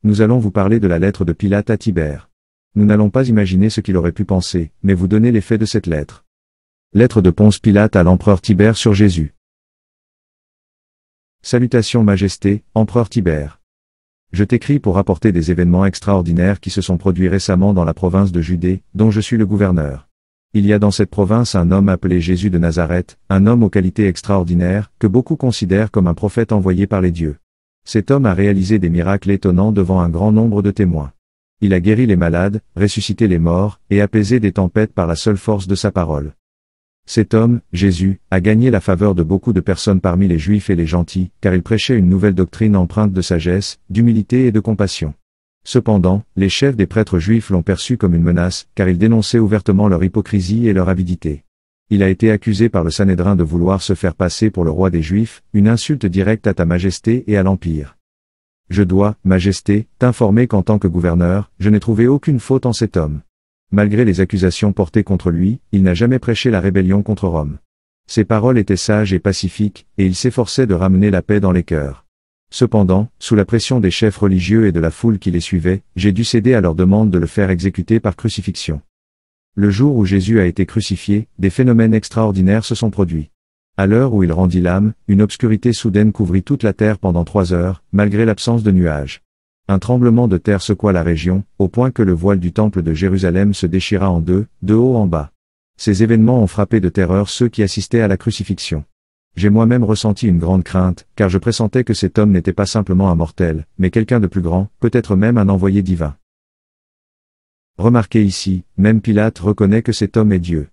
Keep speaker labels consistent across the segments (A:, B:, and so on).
A: Nous allons vous parler de la lettre de Pilate à Tibère. Nous n'allons pas imaginer ce qu'il aurait pu penser, mais vous donner les faits de cette lettre. Lettre de Ponce Pilate à l'empereur Tibère sur Jésus. Salutations Majesté, empereur Tibère. Je t'écris pour rapporter des événements extraordinaires qui se sont produits récemment dans la province de Judée, dont je suis le gouverneur. Il y a dans cette province un homme appelé Jésus de Nazareth, un homme aux qualités extraordinaires, que beaucoup considèrent comme un prophète envoyé par les dieux. Cet homme a réalisé des miracles étonnants devant un grand nombre de témoins. Il a guéri les malades, ressuscité les morts, et apaisé des tempêtes par la seule force de sa parole. Cet homme, Jésus, a gagné la faveur de beaucoup de personnes parmi les Juifs et les gentils, car il prêchait une nouvelle doctrine empreinte de sagesse, d'humilité et de compassion. Cependant, les chefs des prêtres juifs l'ont perçu comme une menace, car il dénonçait ouvertement leur hypocrisie et leur avidité. Il a été accusé par le Sanhédrin de vouloir se faire passer pour le roi des Juifs, une insulte directe à ta majesté et à l'Empire. Je dois, Majesté, t'informer qu'en tant que gouverneur, je n'ai trouvé aucune faute en cet homme. Malgré les accusations portées contre lui, il n'a jamais prêché la rébellion contre Rome. Ses paroles étaient sages et pacifiques, et il s'efforçait de ramener la paix dans les cœurs. Cependant, sous la pression des chefs religieux et de la foule qui les suivait, j'ai dû céder à leur demande de le faire exécuter par crucifixion. Le jour où Jésus a été crucifié, des phénomènes extraordinaires se sont produits. À l'heure où il rendit l'âme, une obscurité soudaine couvrit toute la terre pendant 3 heures, malgré l'absence de nuages. Un tremblement de terre secoua la région, au point que le voile du temple de Jérusalem se déchira en deux, de haut en bas. Ces événements ont frappé de terreur ceux qui assistaient à la crucifixion. J'ai moi-même ressenti une grande crainte, car je pressentais que cet homme n'était pas simplement un mortel, mais quelqu'un de plus grand, peut-être même un envoyé divin. Remarquez ici, même Pilate reconnaît que cet homme est Dieu.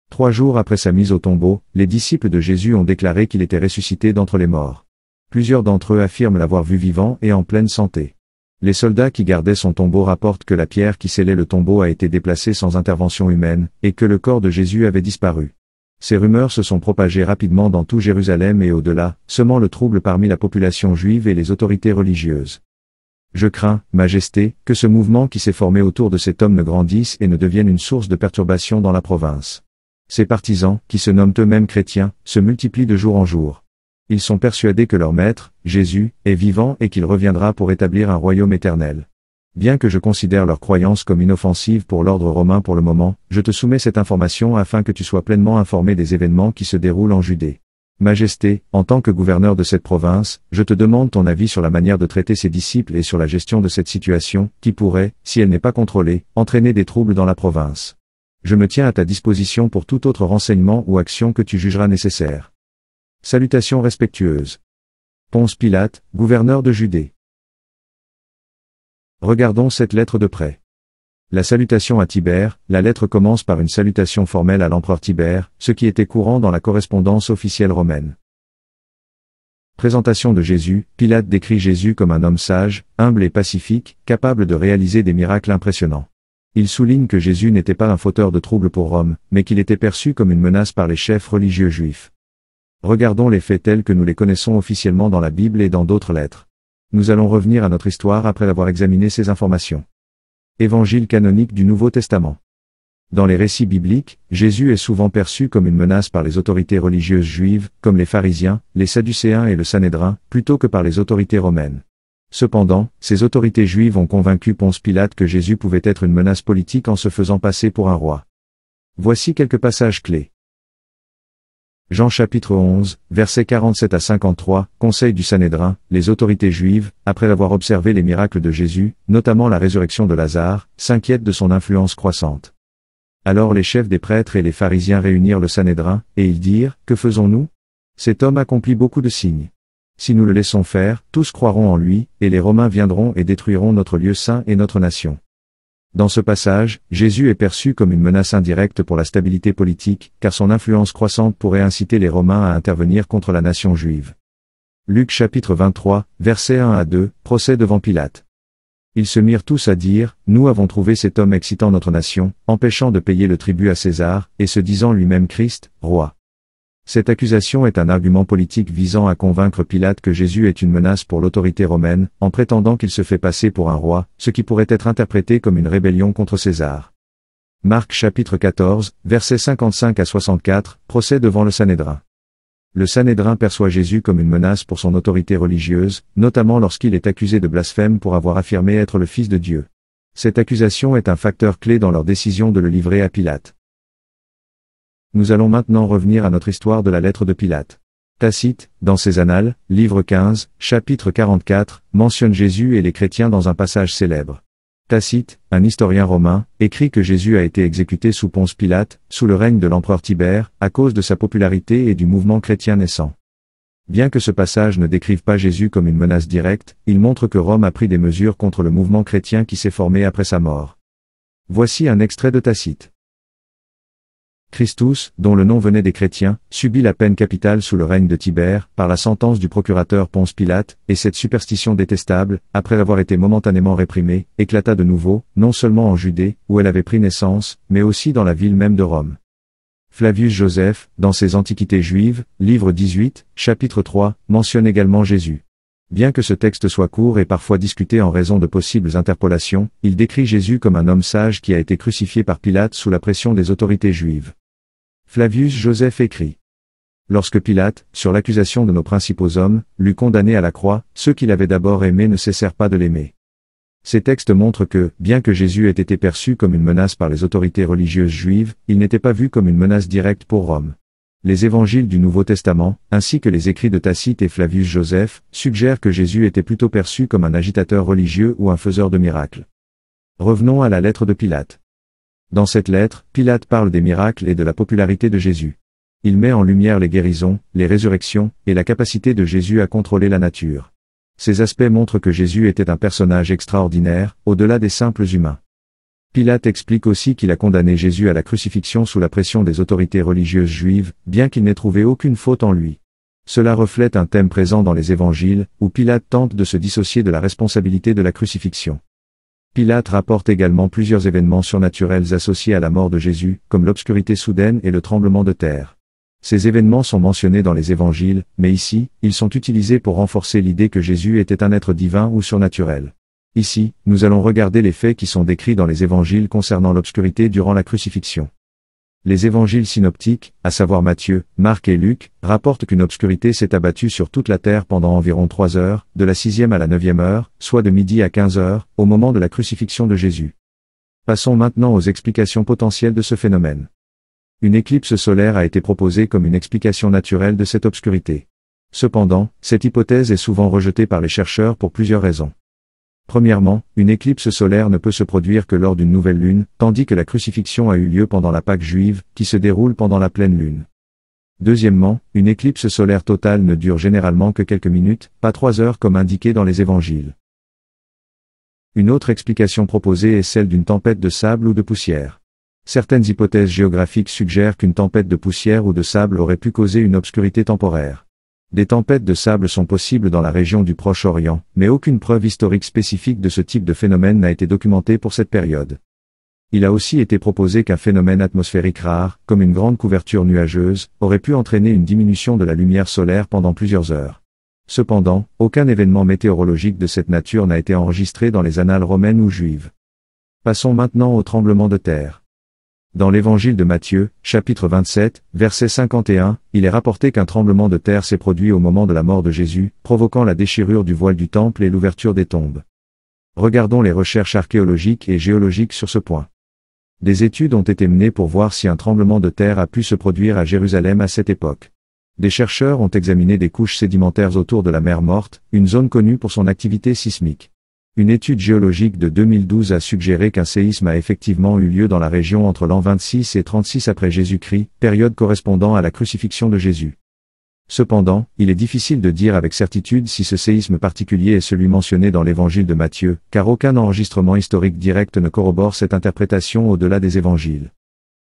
A: 3 jours après sa mise au tombeau, les disciples de Jésus ont déclaré qu'il était ressuscité d'entre les morts. Plusieurs d'entre eux affirment l'avoir vu vivant et en pleine santé. Les soldats qui gardaient son tombeau rapportent que la pierre qui scellait le tombeau a été déplacée sans intervention humaine, et que le corps de Jésus avait disparu. Ces rumeurs se sont propagées rapidement dans tout Jérusalem et au-delà, semant le trouble parmi la population juive et les autorités religieuses. Je crains, Majesté, que ce mouvement qui s'est formé autour de cet homme ne grandisse et ne devienne une source de perturbation dans la province. Ses partisans, qui se nomment eux-mêmes chrétiens, se multiplient de jour en jour. Ils sont persuadés que leur maître, Jésus, est vivant et qu'il reviendra pour établir un royaume éternel. Bien que je considère leur croyance comme inoffensive pour l'ordre romain pour le moment, je te soumets cette information afin que tu sois pleinement informé des événements qui se déroulent en Judée. Majesté, en tant que gouverneur de cette province, je te demande ton avis sur la manière de traiter ses disciples et sur la gestion de cette situation, qui pourrait, si elle n'est pas contrôlée, entraîner des troubles dans la province. Je me tiens à ta disposition pour tout autre renseignement ou action que tu jugeras nécessaire. Salutations respectueuses. Ponce Pilate, gouverneur de Judée. Regardons cette lettre de près. La salutation à Tibère, la lettre commence par une salutation formelle à l'empereur Tibère, ce qui était courant dans la correspondance officielle romaine. Présentation de Jésus, Pilate décrit Jésus comme un homme sage, humble et pacifique, capable de réaliser des miracles impressionnants. Il souligne que Jésus n'était pas un fauteur de troubles pour Rome, mais qu'il était perçu comme une menace par les chefs religieux juifs. Regardons les faits tels que nous les connaissons officiellement dans la Bible et dans d'autres lettres. Nous allons revenir à notre histoire après avoir examiné ces informations. Évangile canonique du Nouveau Testament. Dans les récits bibliques, Jésus est souvent perçu comme une menace par les autorités religieuses juives, comme les pharisiens, les sadducéens et le Sanhédrin, plutôt que par les autorités romaines. Cependant, ces autorités juives ont convaincu Ponce Pilate que Jésus pouvait être une menace politique en se faisant passer pour un roi. Voici quelques passages clés. Jean chapitre 11, versets 47 à 53, conseil du Sanhédrin, les autorités juives, après avoir observé les miracles de Jésus, notamment la résurrection de Lazare, s'inquiètent de son influence croissante. Alors les chefs des prêtres et les pharisiens réunirent le Sanhédrin, et ils dirent, que faisons-nous? Cet homme accomplit beaucoup de signes. Si nous le laissons faire, tous croiront en lui, et les Romains viendront et détruiront notre lieu saint et notre nation. Dans ce passage, Jésus est perçu comme une menace indirecte pour la stabilité politique, car son influence croissante pourrait inciter les Romains à intervenir contre la nation juive. Luc chapitre 23, versets 1 à 2, procès devant Pilate. Ils se mirent tous à dire, « Nous avons trouvé cet homme excitant notre nation, empêchant de payer le tribut à César, et se disant lui-même Christ, roi. » Cette accusation est un argument politique visant à convaincre Pilate que Jésus est une menace pour l'autorité romaine, en prétendant qu'il se fait passer pour un roi, ce qui pourrait être interprété comme une rébellion contre César. Marc chapitre 14, versets 55 à 64, procès devant le Sanhédrin. Le Sanhédrin perçoit Jésus comme une menace pour son autorité religieuse, notamment lorsqu'il est accusé de blasphème pour avoir affirmé être le Fils de Dieu. Cette accusation est un facteur clé dans leur décision de le livrer à Pilate. Nous allons maintenant revenir à notre histoire de la lettre de Pilate. Tacite, dans ses Annales, livre 15, chapitre 44, mentionne Jésus et les chrétiens dans un passage célèbre. Tacite, un historien romain, écrit que Jésus a été exécuté sous Ponce Pilate, sous le règne de l'empereur Tibère, à cause de sa popularité et du mouvement chrétien naissant. Bien que ce passage ne décrive pas Jésus comme une menace directe, il montre que Rome a pris des mesures contre le mouvement chrétien qui s'est formé après sa mort. Voici un extrait de Tacite. Christus, dont le nom venait des chrétiens, subit la peine capitale sous le règne de Tibère, par la sentence du procurateur Ponce Pilate, et cette superstition détestable, après avoir été momentanément réprimée, éclata de nouveau, non seulement en Judée, où elle avait pris naissance, mais aussi dans la ville même de Rome. Flavius Joseph, dans ses Antiquités juives, livre 18, chapitre 3, mentionne également Jésus. Bien que ce texte soit court et parfois discuté en raison de possibles interpolations, il décrit Jésus comme un homme sage qui a été crucifié par Pilate sous la pression des autorités juives. Flavius Joseph écrit. Lorsque Pilate, sur l'accusation de nos principaux hommes, l'eut condamné à la croix, ceux qu'il avait d'abord aimés ne cessèrent pas de l'aimer. Ces textes montrent que, bien que Jésus ait été perçu comme une menace par les autorités religieuses juives, il n'était pas vu comme une menace directe pour Rome. Les évangiles du Nouveau Testament, ainsi que les écrits de Tacite et Flavius Joseph, suggèrent que Jésus était plutôt perçu comme un agitateur religieux ou un faiseur de miracles. Revenons à la lettre de Pilate. Dans cette lettre, Pilate parle des miracles et de la popularité de Jésus. Il met en lumière les guérisons, les résurrections, et la capacité de Jésus à contrôler la nature. Ces aspects montrent que Jésus était un personnage extraordinaire, au-delà des simples humains. Pilate explique aussi qu'il a condamné Jésus à la crucifixion sous la pression des autorités religieuses juives, bien qu'il n'ait trouvé aucune faute en lui. Cela reflète un thème présent dans les évangiles, où Pilate tente de se dissocier de la responsabilité de la crucifixion. Pilate rapporte également plusieurs événements surnaturels associés à la mort de Jésus, comme l'obscurité soudaine et le tremblement de terre. Ces événements sont mentionnés dans les évangiles, mais ici, ils sont utilisés pour renforcer l'idée que Jésus était un être divin ou surnaturel. Ici, nous allons regarder les faits qui sont décrits dans les évangiles concernant l'obscurité durant la crucifixion. Les évangiles synoptiques, à savoir Matthieu, Marc et Luc, rapportent qu'une obscurité s'est abattue sur toute la terre pendant environ 3 heures, de la 6e à la 9e heure, soit de midi à 15 heures, au moment de la crucifixion de Jésus. Passons maintenant aux explications potentielles de ce phénomène. Une éclipse solaire a été proposée comme une explication naturelle de cette obscurité. Cependant, cette hypothèse est souvent rejetée par les chercheurs pour plusieurs raisons. Premièrement, une éclipse solaire ne peut se produire que lors d'une nouvelle lune, tandis que la crucifixion a eu lieu pendant la Pâque juive, qui se déroule pendant la pleine lune. Deuxièmement, une éclipse solaire totale ne dure généralement que quelques minutes, pas 3 heures comme indiqué dans les évangiles. Une autre explication proposée est celle d'une tempête de sable ou de poussière. Certaines hypothèses géographiques suggèrent qu'une tempête de poussière ou de sable aurait pu causer une obscurité temporaire. Des tempêtes de sable sont possibles dans la région du Proche-Orient, mais aucune preuve historique spécifique de ce type de phénomène n'a été documentée pour cette période. Il a aussi été proposé qu'un phénomène atmosphérique rare, comme une grande couverture nuageuse, aurait pu entraîner une diminution de la lumière solaire pendant plusieurs heures. Cependant, aucun événement météorologique de cette nature n'a été enregistré dans les annales romaines ou juives. Passons maintenant au tremblement de terre. Dans l'évangile de Matthieu, chapitre 27, verset 51, il est rapporté qu'un tremblement de terre s'est produit au moment de la mort de Jésus, provoquant la déchirure du voile du temple et l'ouverture des tombes. Regardons les recherches archéologiques et géologiques sur ce point. Des études ont été menées pour voir si un tremblement de terre a pu se produire à Jérusalem à cette époque. Des chercheurs ont examiné des couches sédimentaires autour de la mer Morte, une zone connue pour son activité sismique. Une étude géologique de 2012 a suggéré qu'un séisme a effectivement eu lieu dans la région entre l'an 26 et 36 après Jésus-Christ, période correspondant à la crucifixion de Jésus. Cependant, il est difficile de dire avec certitude si ce séisme particulier est celui mentionné dans l'évangile de Matthieu, car aucun enregistrement historique direct ne corrobore cette interprétation au-delà des évangiles.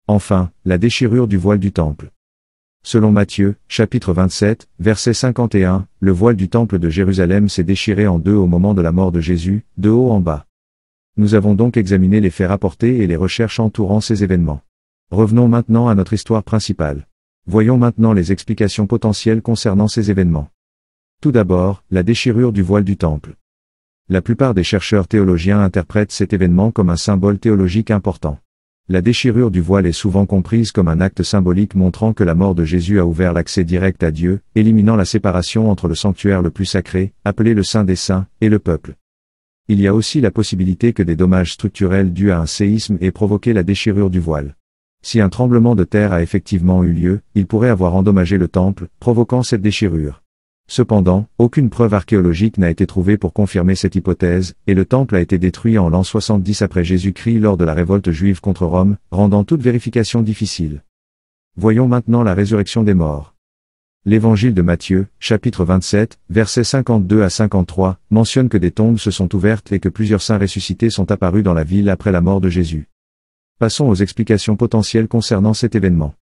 A: Enfin, la déchirure du voile du temple. Selon Matthieu, chapitre 27, verset 51, le voile du temple de Jérusalem s'est déchiré en deux au moment de la mort de Jésus, de haut en bas. Nous avons donc examiné les faits rapportés et les recherches entourant ces événements. Revenons maintenant à notre histoire principale. Voyons maintenant les explications potentielles concernant ces événements. Tout d'abord, la déchirure du voile du temple. La plupart des chercheurs théologiens interprètent cet événement comme un symbole théologique important. La déchirure du voile est souvent comprise comme un acte symbolique montrant que la mort de Jésus a ouvert l'accès direct à Dieu, éliminant la séparation entre le sanctuaire le plus sacré, appelé le Saint des Saints, et le peuple. Il y a aussi la possibilité que des dommages structurels dus à un séisme aient provoqué la déchirure du voile. Si un tremblement de terre a effectivement eu lieu, il pourrait avoir endommagé le temple, provoquant cette déchirure. Cependant, aucune preuve archéologique n'a été trouvée pour confirmer cette hypothèse, et le temple a été détruit en l'an 70 après Jésus-Christ lors de la révolte juive contre Rome, rendant toute vérification difficile. Voyons maintenant la résurrection des morts. L'évangile de Matthieu, chapitre 27, versets 52 à 53, mentionne que des tombes se sont ouvertes et que plusieurs saints ressuscités sont apparus dans la ville après la mort de Jésus. Passons aux explications potentielles concernant cet événement.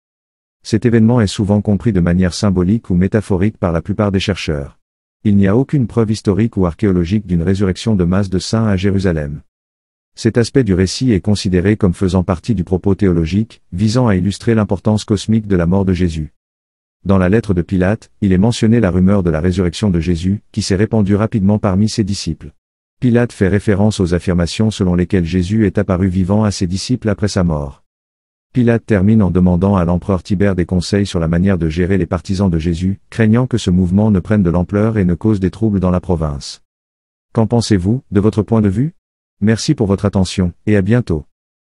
A: Cet événement est souvent compris de manière symbolique ou métaphorique par la plupart des chercheurs. Il n'y a aucune preuve historique ou archéologique d'une résurrection de masse de saints à Jérusalem. Cet aspect du récit est considéré comme faisant partie du propos théologique, visant à illustrer l'importance cosmique de la mort de Jésus. Dans la lettre de Pilate, il est mentionné la rumeur de la résurrection de Jésus, qui s'est répandue rapidement parmi ses disciples. Pilate fait référence aux affirmations selon lesquelles Jésus est apparu vivant à ses disciples après sa mort. Pilate termine en demandant à l'empereur Tibère des conseils sur la manière de gérer les partisans de Jésus, craignant que ce mouvement ne prenne de l'ampleur et ne cause des troubles dans la province. Qu'en pensez-vous, de votre point de vue? Merci pour votre attention, et à bientôt.